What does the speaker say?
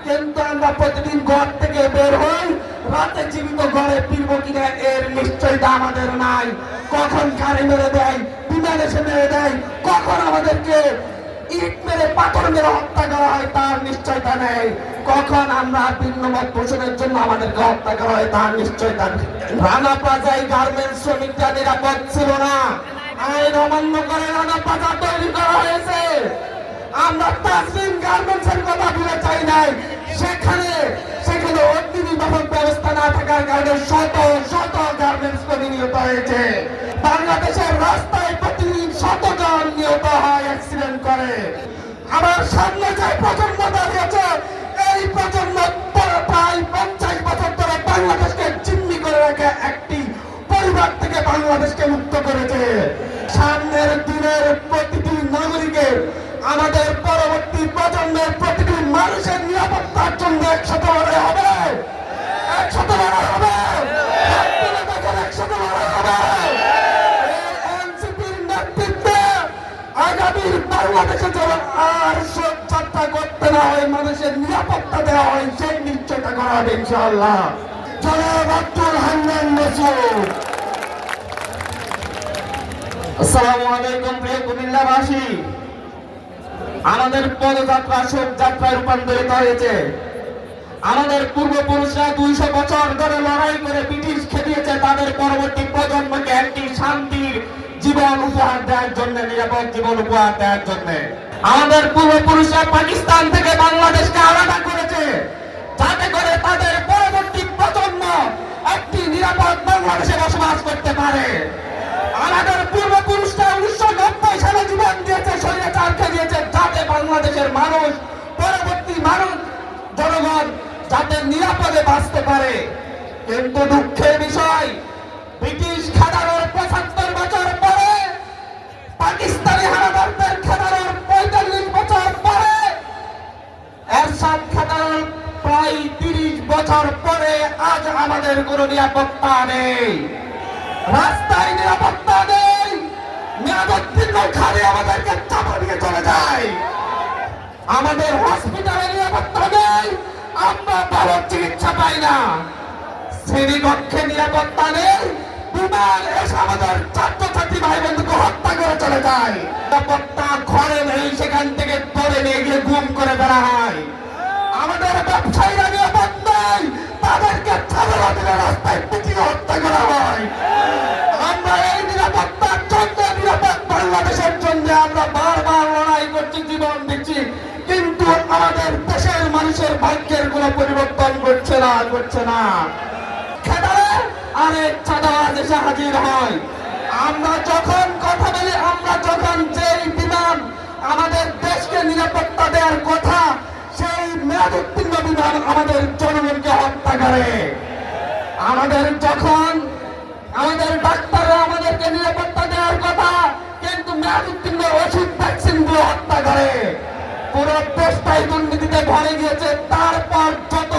কিন্তু আমরা প্রতিদিন ঘর থেকে বের হই, রাতে জীবিত ঘরে ফিরবো কিনা এর নিশ্চয়তা আমাদের নাই। কখন গাড়ি মেরে দেয়, বিমান এসে মেরে দেয়, কখন আমাদেরকে ইট মেরে পাথর মেরে হত্যা করা হয় তার নিশ্চয়তা নেই। কখন আমরা ভিন্ন মত পোষণের জন্য আমাদেরকে হত্যা করা হয় তার নিশ্চয়তা নেই। রানা প্লাজায় গার্মেন্টস শ্রমিকরা নিরাপদ ছিল না, আইন অমান্য করে রানা প্লাজা তৈরি করা হয়েছে। আমরা তাজরিন গার্মেন্টস এর কথা ভুলে চাই নাই, সেখানে অগ্নি নির্বাপক ব্যবস্থা না থাকার কারণে শত শত গার্মেন্টস কর্মী নিহত হয়েছে। বাংলাদেশের রাস্তায় প্রতিদিন শত জন নিহত হয় অ্যাক্সিডেন্ট করে। আমার সামনে যে প্রজন্ম দাঁড়িয়েছে, এই প্রজন্ম প্রায় 50 বছর ধরে বাংলাদেশকে জিম্মি করে রেখে একটি পরিবার থেকে বাংলাদেশকে মুক্ত করেছে। সামনের দিনের প্রতিটি নাগরিকের, আমাদের পরবর্তী প্রজন্মের প্রতিটি মানুষের নিরাপত্তার জন্য একসাথে লড়াই হবে, একসাথে লড়াই হবে, একসাথে লড়াই হবে। এনসিপির নেতৃত্বে আগামীর বাংলাদেশে যেন আর শোক যাত্রা করতে না হয়, মানুষের নিরাপত্তা দেওয়া হয়, সেই নিশ্চয়তা করা হবে ইনশাআল্লাহ। জনাব আব্দুল হান্নান মাসুদ। আসসালামু আলাইকুম প্রিয় কুমিল্লাবাসী। আমাদের পদযাত্রা শোক যাত্রায় রূপান্তরিত হয়েছে। আমাদের পূর্বপুরুষরা 200 বছর ধরে লড়াই করে ব্রিটিশ খেপিয়েছে তাদের পরবর্তী প্রজন্মকে একটি শান্তির জীবন উপহার দেওয়ার জন্য, নিরাপদ জীবন উপহার দেওয়ার জন্য। আমাদের পূর্বপুরুষরা পাকিস্তান থেকে বাংলাদেশকে আলাদা করেছে যাতে করে তাদের পরবর্তী প্রজন্ম একটি নিরাপদ বাংলাদেশে বসবাস করতে পারে। আমাদের পূর্বপুরুষরা 1990 সালে জীবন দিয়েছে, স্বৈরাচারকে দিয়েছে, যাতে বাংলাদেশের মানুষ, পরবর্তী মানুষ, জনগণ যাতে নিরাপদে বাঁচতে পারে। কিন্তু দুঃখের বিষয়, ব্রিটিশ খেদানোর 75 বছর পরে, পাকিস্তানি হানাদারদের খেদানোর 45 বছর পরে, এরশাদ খেদানোর প্রায় 30 বছর পরে আজ আমাদের কোনো নিরাপত্তা নেই। রাস্তায় নিরাপত্তা নেই, মেয়াদোত্তীর্ণ খালি আমাদেরকে চাপা দিয়ে চলে যায়। আমাদের হসপিটালে নিরাপত্তা নেই, আমরা ভালো চিকিৎসা পাই না। শ্রেণীকক্ষে নিরাপত্তা নেই, বিমান এসে আমাদের ছাত্রছাত্রী ভাই বন্ধুকে হত্যা করে চলে যায়। নিরাপত্তা ঘরে নেই, সেখান থেকে ধরে নিয়ে গিয়ে গুম করে ফেলা হয়। আমাদের ব্যবসায়ীরা নিরাপদ নেই, তাদেরকে ছাড়া দিলে রাস্তায় পিটিয়ে হত্যা করা হয়। আমরা এই নিরাপত্তার জন্য, নিরাপদ বাংলাদেশের জন্য আমরা বারবার লড়াই করছি, জীবন দিচ্ছি, কিন্তু আমাদের দেশের মানুষের ভাগ্যের কোনো পরিবর্তন করছে না। খেদালে আরেক চাঁদাবাজ এসে হাজির হয়। আমরা যখন কথা বলি, আমরা যখন যেই বিমান আমাদের দেশকে নিরাপত্তা দেওয়ার কথা, সেই মেয়াদোত্তীর্ণ বিমান আমাদের জনগণকে হত্যা করে। আমাদের ডাক্তাররা আমাদেরকে নিরাপত্তা দেওয়ার কথা, কিন্তু মেয়াদোত্তীর্ণ ওষুধ ভ্যাকসিন গুলো হত্যা করে। পুরো দেশটাই দুর্নীতিতে ভরে গিয়েছে। তারপর যত